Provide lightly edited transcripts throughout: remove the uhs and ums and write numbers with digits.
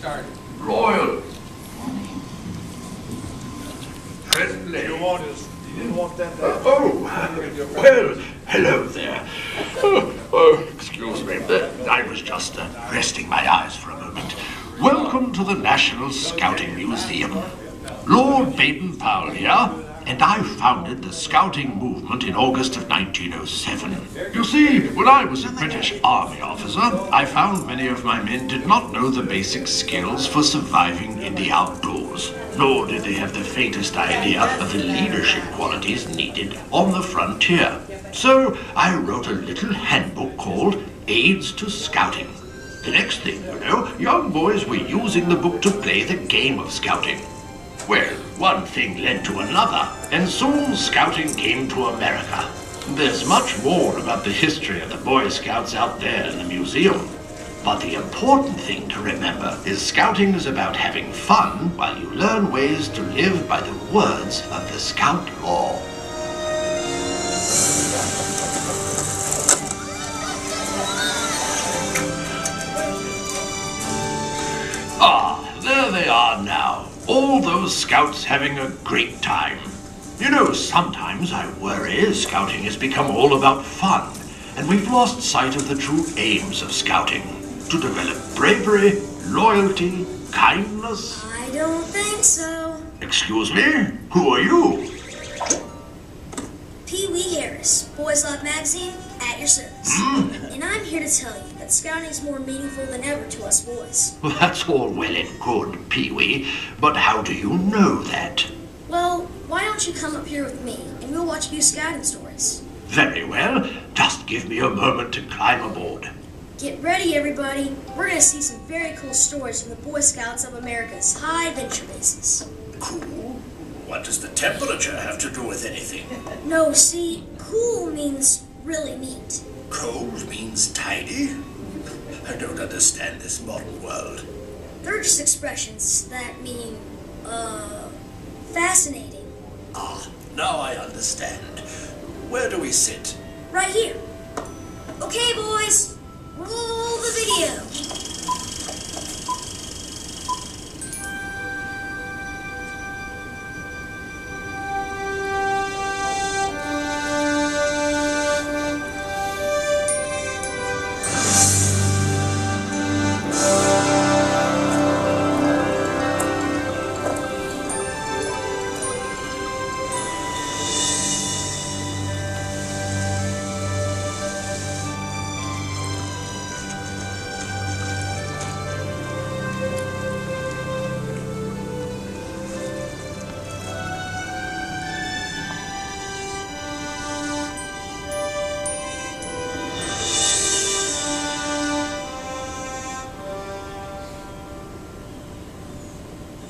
started. Loyal. Friendly. You didn't want them to... Well, hello there. Excuse me. I was just resting my eyes for a moment. Welcome to the National Scouting Museum. Lord Baden-Powell here, and I founded the Scouting movement in August of 1907. You see, when I was a British Army officer, I found many of my men did not know the basic skills for surviving in the outdoors, nor did they have the faintest idea of the leadership qualities needed on the frontier. So I wrote a little handbook called Aids to Scouting. The next thing you know, young boys were using the book to play the game of scouting. Well, one thing led to another, and soon scouting came to America. There's much more about the history of the Boy Scouts out there in the museum. But the important thing to remember is scouting is about having fun while you learn ways to live by the words of the Scout Law. Ah, there they are now. All those scouts having a great time. You know, sometimes I worry scouting has become all about fun, and we've lost sight of the true aims of scouting. To develop bravery, loyalty, kindness. I don't think so. Excuse me? Who are you? Pee Wee Harris, Boys Love Magazine, at your service. And I'm here to tell you that scouting is more meaningful than ever to us boys. Well, that's all well and good, Pee-wee, but how do you know that? Well, why don't you come up here with me, and we'll watch a few scouting stories. Very well. Just give me a moment to climb aboard. Get ready, everybody. We're going to see some very cool stories from the Boy Scouts of America's high venture bases. Cool? What does the temperature have to do with anything? No, see, cool means really neat. Cold means tidy? I don't understand this modern world. They're just expressions that mean, fascinating. Ah, now I understand. Where do we sit? Right here. Okay, boys, roll the video.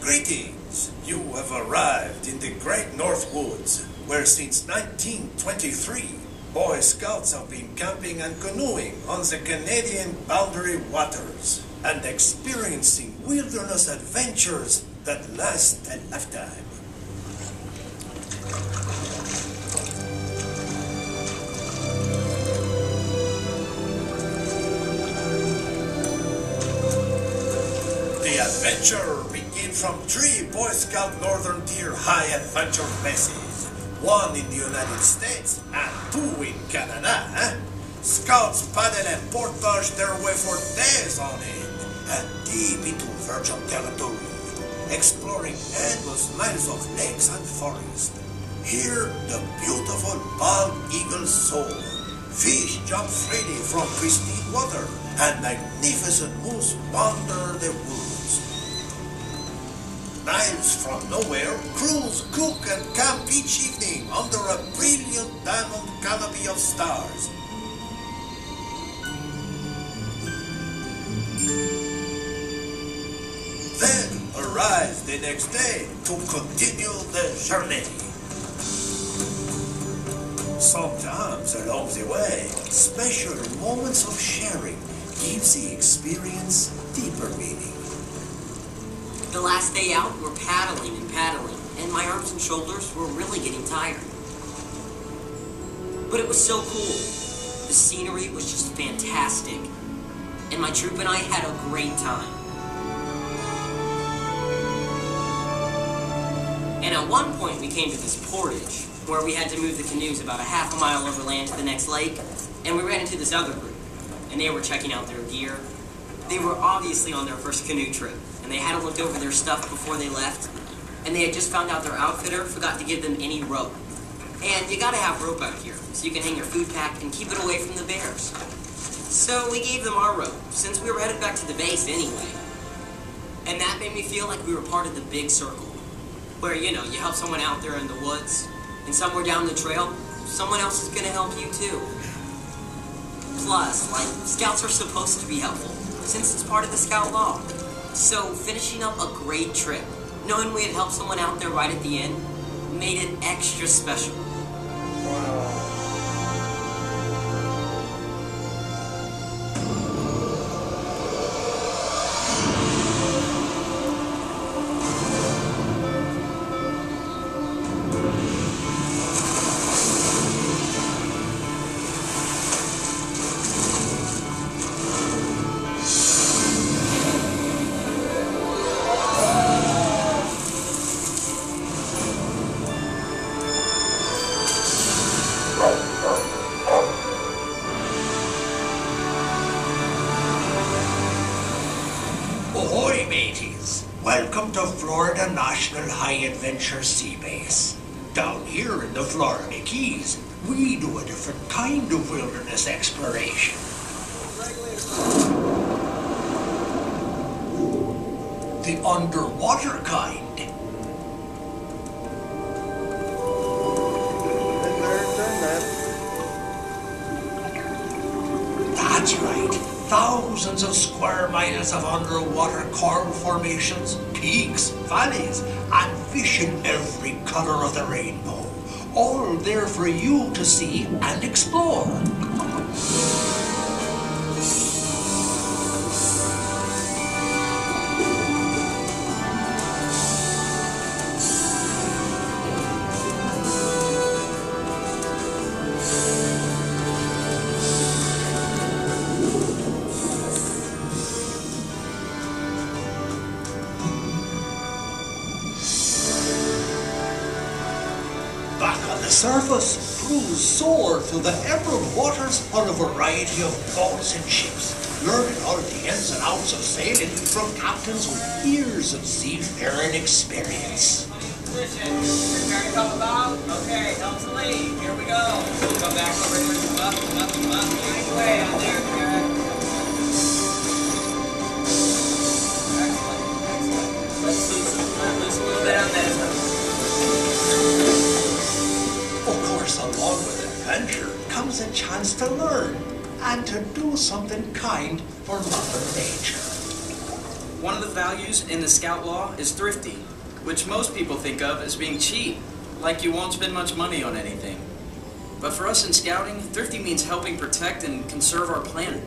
Greetings! You have arrived in the Great North Woods, where since 1923, Boy Scouts have been camping and canoeing on the Canadian boundary waters and experiencing wilderness adventures that last a lifetime. The adventure begins from 3 Boy Scout Northern Tier high adventure bases, 1 in the United States and 2 in Canada. Scouts paddle and portage their way for days on end, and deep into virgin territory, exploring endless miles of lakes and forest. Here, the beautiful bald eagle soar. Fish jump freely from pristine water, and magnificent moose wander the woods. Miles from nowhere, crews cook and camp each evening under a brilliant diamond canopy of stars. Then arise the next day to continue the journey. Sometimes along the way, special moments of sharing gives the experience deeper meaning. The last day out, we're paddling and paddling, and my arms and shoulders were really getting tired. But it was so cool. The scenery was just fantastic, and my troop and I had a great time. And at one point, we came to this portage, where we had to move the canoes about a half a mile overland to the next lake, and we ran into this other group, and they were checking out their gear. They were obviously on their first canoe trip, and they hadn't looked over their stuff before they left, and they had just found out their outfitter forgot to give them any rope. And you gotta have rope out here, so you can hang your food pack and keep it away from the bears. So we gave them our rope, since we were headed back to the base anyway. And that made me feel like we were part of the big circle, where, you know, you help someone out there in the woods, and somewhere down the trail, someone else is gonna help you too. Plus, like, scouts are supposed to be helpful, since it's part of the scout law. So finishing up a great trip, knowing we had helped someone out there right at the end, made it extra special. Ahoy, mateys! Welcome to Florida National High Adventure Sea Base. Down here in the Florida Keys, we do a different kind of wilderness exploration. The underwater kind. That's right. Thousands of square miles of underwater coral formations, peaks, valleys, and fish in every color of the rainbow. All there for you to see and explore. Back on the surface, crews soar through the emerald waters on a variety of boats and ships, learning all the ins and outs of sailing from captains with years of seafaring experience. Position. Prepare to come about. Okay, help to lead. Here we go. Come back over here. Come up, come up, come up. Leading way on there, Jared. Excellent, excellent. Let's loose a little bit on this. Of course, along with adventure comes a chance to learn and to do something kind for Mother Nature. One of the values in the Scout Law is thrifty, which most people think of as being cheap, like you won't spend much money on anything. But for us in Scouting, thrifty means helping protect and conserve our planet.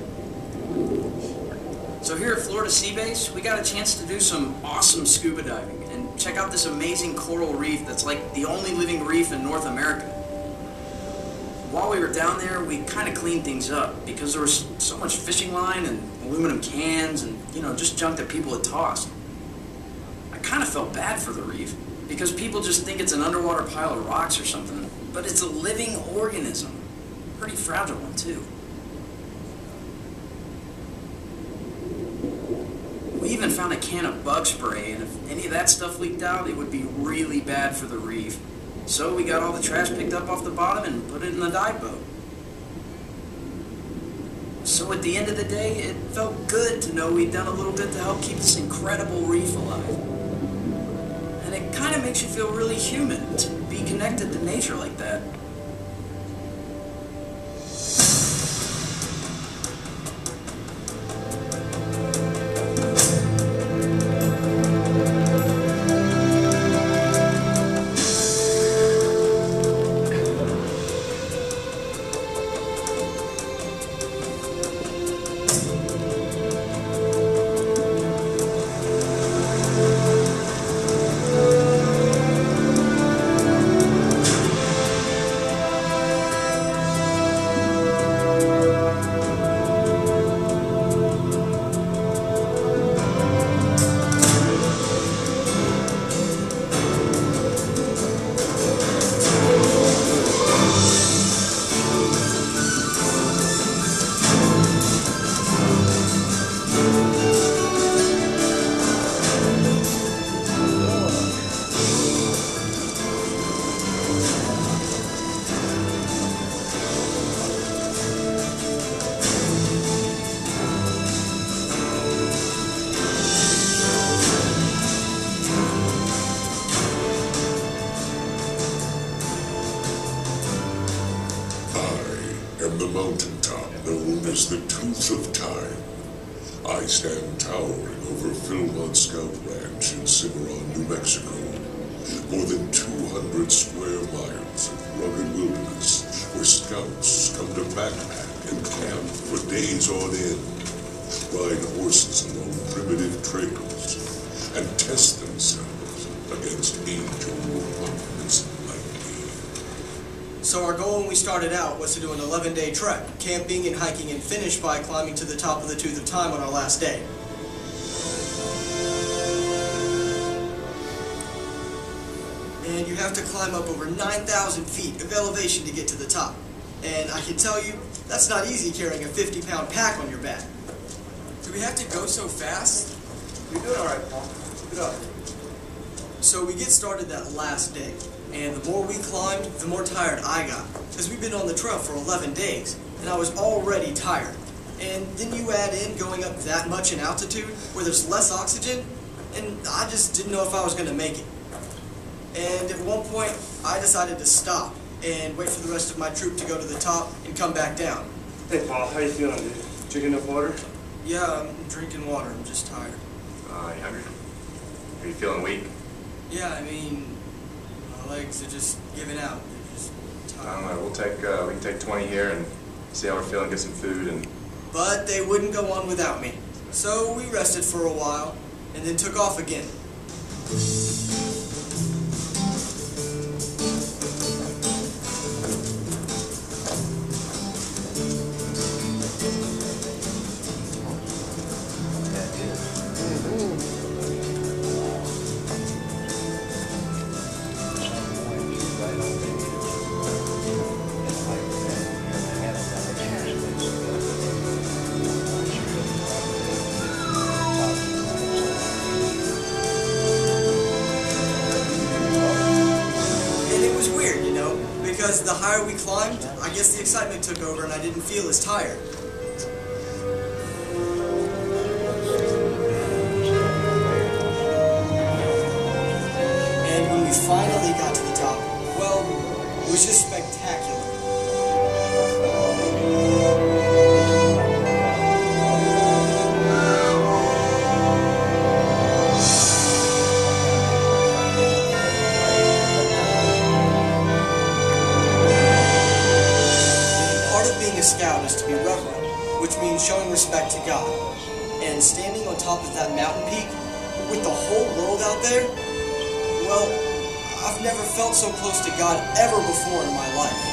So here at Florida Sea Base, we got a chance to do some awesome scuba diving and check out this amazing coral reef that's like the only living reef in North America. While we were down there, we kind of cleaned things up because there was so much fishing line and aluminum cans and, you know, just junk that people had tossed. I kind of felt bad for the reef because people just think it's an underwater pile of rocks or something, but it's a living organism. Pretty fragile one, too. We even found a can of bug spray, and if any of that stuff leaked out, it would be really bad for the reef. So we got all the trash picked up off the bottom and put it in the dive boat. So at the end of the day, it felt good to know we'd done a little bit to help keep this incredible reef alive. And it kind of makes you feel really human to be connected to nature like that. mountaintop known as the Tooth of Time. I stand towering over Philmont Scout Ranch in Cimarron, New Mexico. More than 200 square miles of rugged wilderness where scouts come to backpack and camp for days on end, ride horses along primitive trails, and test themselves against angel warriors like me. So our goal when we started out was to do an 11-day trek, camping and hiking, and finish by climbing to the top of the Tooth of Time on our last day. And you have to climb up over 9,000 feet of elevation to get to the top. And I can tell you, that's not easy carrying a 50-pound pack on your back. Do we have to go so fast? You're doing all right, Paul. Keep it up. So we get started that last day, and the more we climbed, the more tired I got, because we've been on the trail for 11 days, and I was already tired. And then you add in going up that much in altitude, where there's less oxygen, and I just didn't know if I was going to make it. And at one point, I decided to stop and wait for the rest of my troop to go to the top and come back down. Hey, Paul, how you feeling, dude? Drinking enough water? Yeah, I'm drinking water. I'm just tired. You hungry? Are you feeling weak? Yeah, I mean, my legs are just giving out. They're just tired. We can take 20 here and see how we're feeling, get some food, and... But they wouldn't go on without me. So we rested for a while, and then took off again. Because the higher we climbed, I guess the excitement took over and I didn't feel as tired. And when we finally got to the top, well, it was just spectacular. Scout is to be reverent, which means showing respect to God. And standing on top of that mountain peak, with the whole world out there, well, I've never felt so close to God ever before in my life.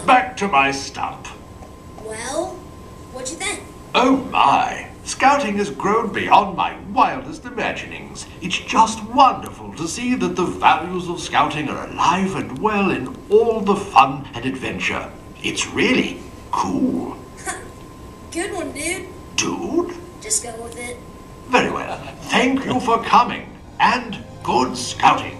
Back to my stump. Well, what'd you think? Oh my! Scouting has grown beyond my wildest imaginings. It's just wonderful to see that the values of scouting are alive and well in all the fun and adventure. It's really cool. Good one, dude. Dude? Just go with it. Very well. Thank you for coming, and good scouting.